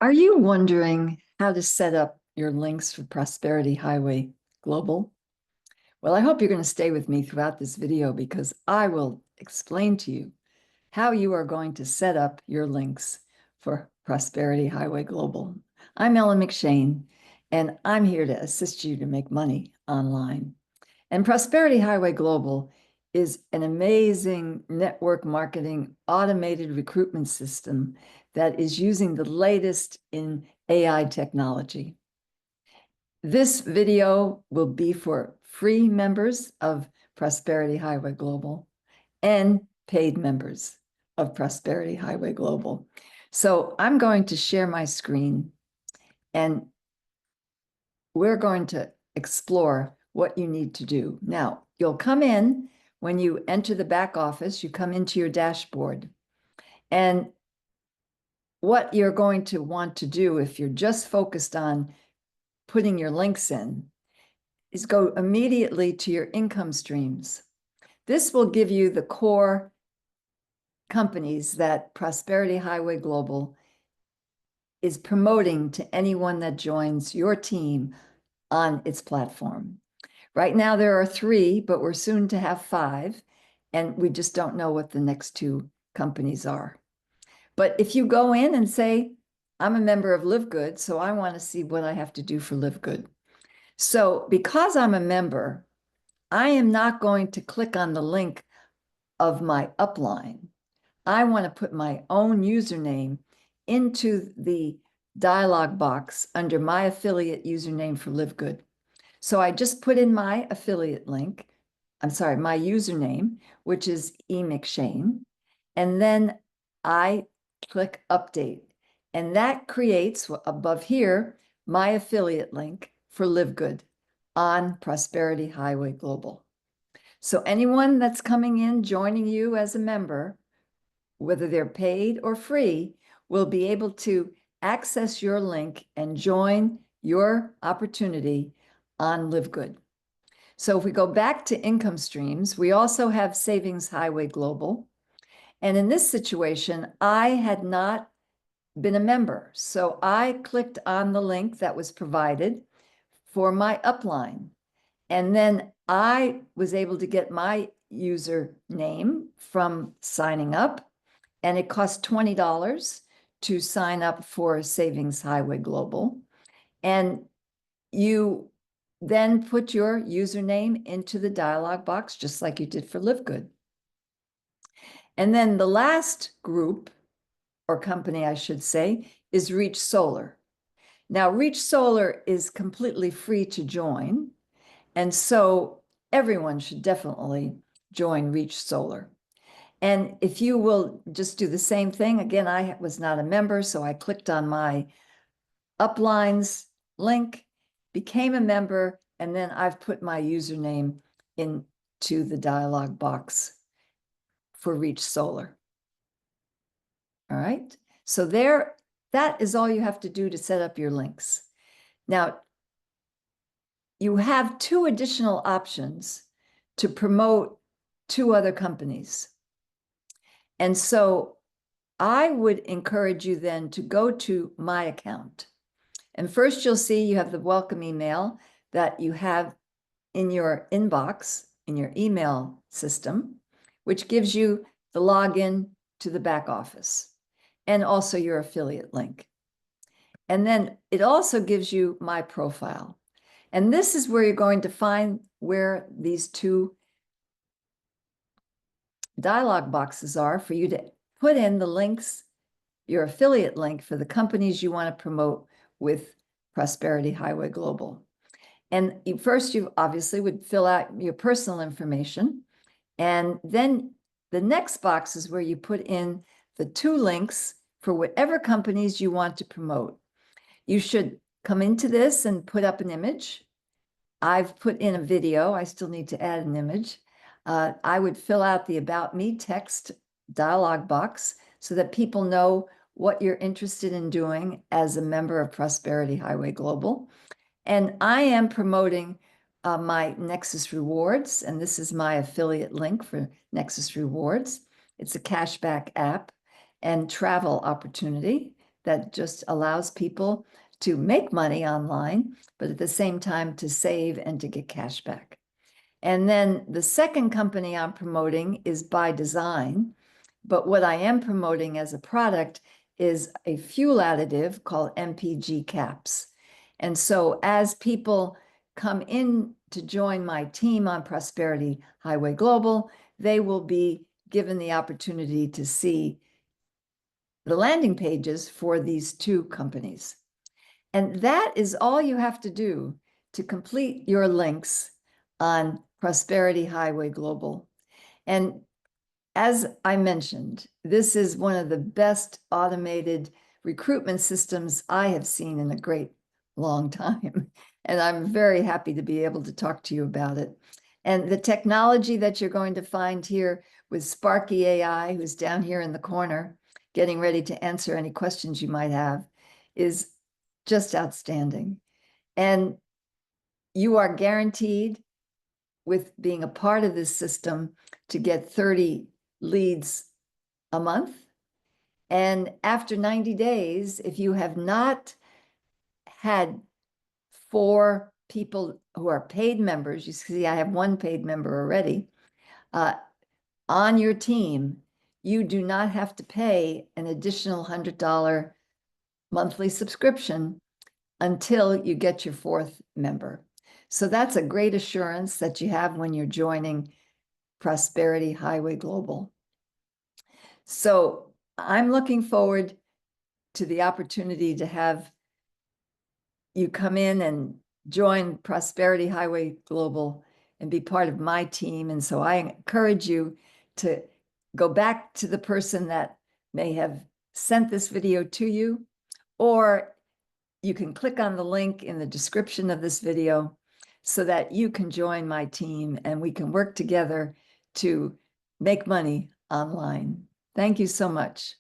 Are you wondering how to set up your links for Prosperity Highway Global? Well, I hope you're going to stay with me throughout this video because I will explain to you how you are going to set up your links for Prosperity Highway Global. I'm Ellen McShane, and I'm here to assist you to make money online. And Prosperity Highway Global is an amazing network marketing automated recruitment system that is using the latest in AI technology. This video will be for free members of Prosperity Highway Global and paid members of Prosperity Highway Global. So I'm going to share my screen and we're going to explore what you need to do. Now, you'll come in when you enter the back office, you come into your dashboard. And what you're going to want to do if you're just focused on putting your links in is go immediately to your income streams. This will give you the core companies that Prosperity Highway Global is promoting to anyone that joins your team on its platform. Right now, there are 3, but we're soon to have 5, and we just don't know what the next 2 companies are. But if you go in and say, I'm a member of Live Good, so I want to see what I have to do for Live Good. So because I'm a member, I am not going to click on the link of my upline. I want to put my own username into the dialog box under my affiliate username for Live Good. So I just put in my affiliate link, my username, which is eMcShane, and then I click update. And that creates above here, my affiliate link for Live Good on Prosperity Highway Global. So anyone that's coming in, joining you as a member, whether they're paid or free, will be able to access your link and join your opportunity on Live Good. So if we go back to income streams, we also have Savings Highway Global. And in this situation, I had not been a member. So I clicked on the link that was provided for my upline. And then I was able to get my username from signing up. And it cost $20 to sign up for Savings Highway Global. And you then put your username into the dialog box, just like you did for Live Good. And then the last group, or company, I should say, is Reach Solar. Now, Reach Solar is completely free to join. And so everyone should definitely join Reach Solar. And if you will just do the same thing, again, I was not a member, so I clicked on my uplines link, became a member, and then I've put my username into the dialog box for Reach Solar. All right, so that is all you have to do to set up your links. Now, you have 2 additional options to promote 2 other companies. And so I would encourage you then to go to My Account. And first you'll see you have the welcome email that you have in your inbox, in your email system, which gives you the login to the back office and also your affiliate link. And then it also gives you My Profile. And this is where you're going to find where these 2 dialog boxes are for you to put in the links, your affiliate link for the companies you want to promote with Prosperity Highway Global. And first, you obviously would fill out your personal information. And then the next box is where you put in the 2 links for whatever companies you want to promote. You should come into this and put up an image. I've put in a video. I still need to add an image. I would fill out the About Me text dialog box so that people know what you're interested in doing as a member of Prosperity Highway Global. And I am promoting my Nexus Rewards, and this is my affiliate link for Nexus Rewards. It's a cashback app and travel opportunity that just allows people to make money online, but at the same time to save and to get cash back. And then the second company I'm promoting is By Design. But what I am promoting as a product is a fuel additive called MPG caps. And so as people come in to join my team on Prosperity Highway Global, they will be given the opportunity to see the landing pages for these two companies. And that is all you have to do to complete your links on Prosperity Highway Global. And as I mentioned, this is one of the best automated recruitment systems I have seen in a great long time. And I'm very happy to be able to talk to you about it. And the technology that you're going to find here with Sparky AI, who's down here in the corner, getting ready to answer any questions you might have, is just outstanding. And you are guaranteed, with being a part of this system, to get 30 leads a month. And after 90 days, if you have not had 4 people who are paid members, you see I have 1 paid member already, on your team, you do not have to pay an additional $100 monthly subscription until you get your 4th member. So that's a great assurance that you have when you're joining Prosperity Highway Global. So I'm looking forward to the opportunity to have you come in and join Prosperity Highway Global and be part of my team. And so I encourage you to go back to the person that may have sent this video to you, or you can click on the link in the description of this video so that you can join my team and we can work together to make money online. Thank you so much.